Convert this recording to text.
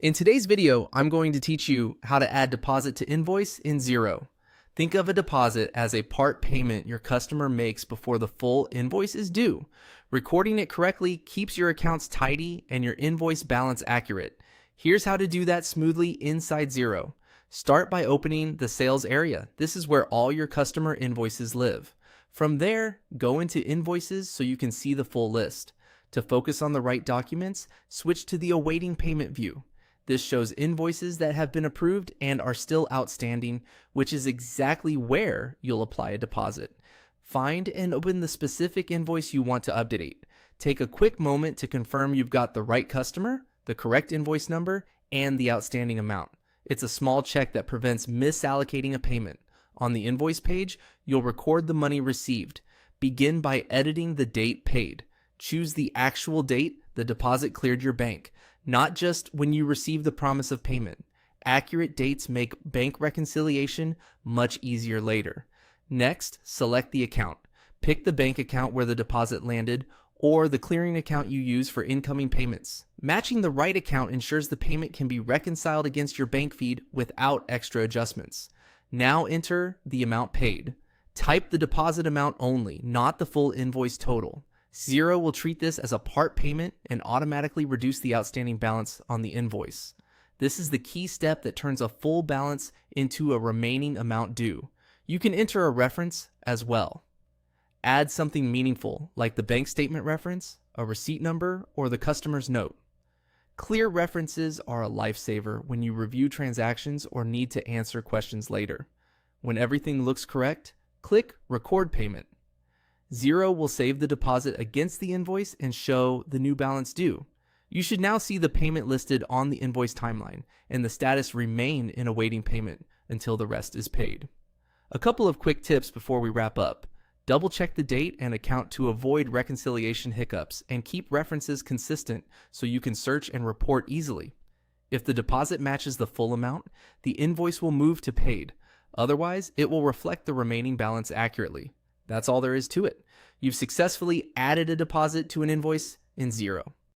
In today's video, I'm going to teach you how to add deposit to invoice in Xero. Think of a deposit as a part payment your customer makes before the full invoice is due. Recording it correctly keeps your accounts tidy and your invoice balance accurate. Here's how to do that smoothly inside Xero. Start by opening the sales area. This is where all your customer invoices live. From there, go into invoices so you can see the full list. To focus on the right documents, switch to the awaiting payment view. This shows invoices that have been approved and are still outstanding, which is exactly where you'll apply a deposit. Find and open the specific invoice you want to update. Take a quick moment to confirm you've got the right customer, the correct invoice number, and the outstanding amount. It's a small check that prevents misallocating a payment. On the invoice page, you'll record the money received. Begin by editing the date paid. Choose the actual date the deposit cleared your bank, not just when you receive the promise of payment. Accurate dates make bank reconciliation much easier later. Next, select the account. Pick the bank account where the deposit landed or the clearing account you use for incoming payments. Matching the right account ensures the payment can be reconciled against your bank feed without extra adjustments. Now enter the amount paid. Type the deposit amount only, not the full invoice total. Xero will treat this as a part payment and automatically reduce the outstanding balance on the invoice. This is the key step that turns a full balance into a remaining amount due. You can enter a reference as well. Add something meaningful like the bank statement reference, a receipt number, or the customer's note. Clear references are a lifesaver when you review transactions or need to answer questions later. When everything looks correct, click Record Payment. Xero will save the deposit against the invoice and show the new balance due. You should now see the payment listed on the invoice timeline and the status remain in awaiting payment until the rest is paid. A couple of quick tips before we wrap up. Double check the date and account to avoid reconciliation hiccups and keep references consistent so you can search and report easily. If the deposit matches the full amount, the invoice will move to paid. Otherwise, it will reflect the remaining balance accurately. That's all there is to it. You've successfully added a deposit to an invoice in Xero.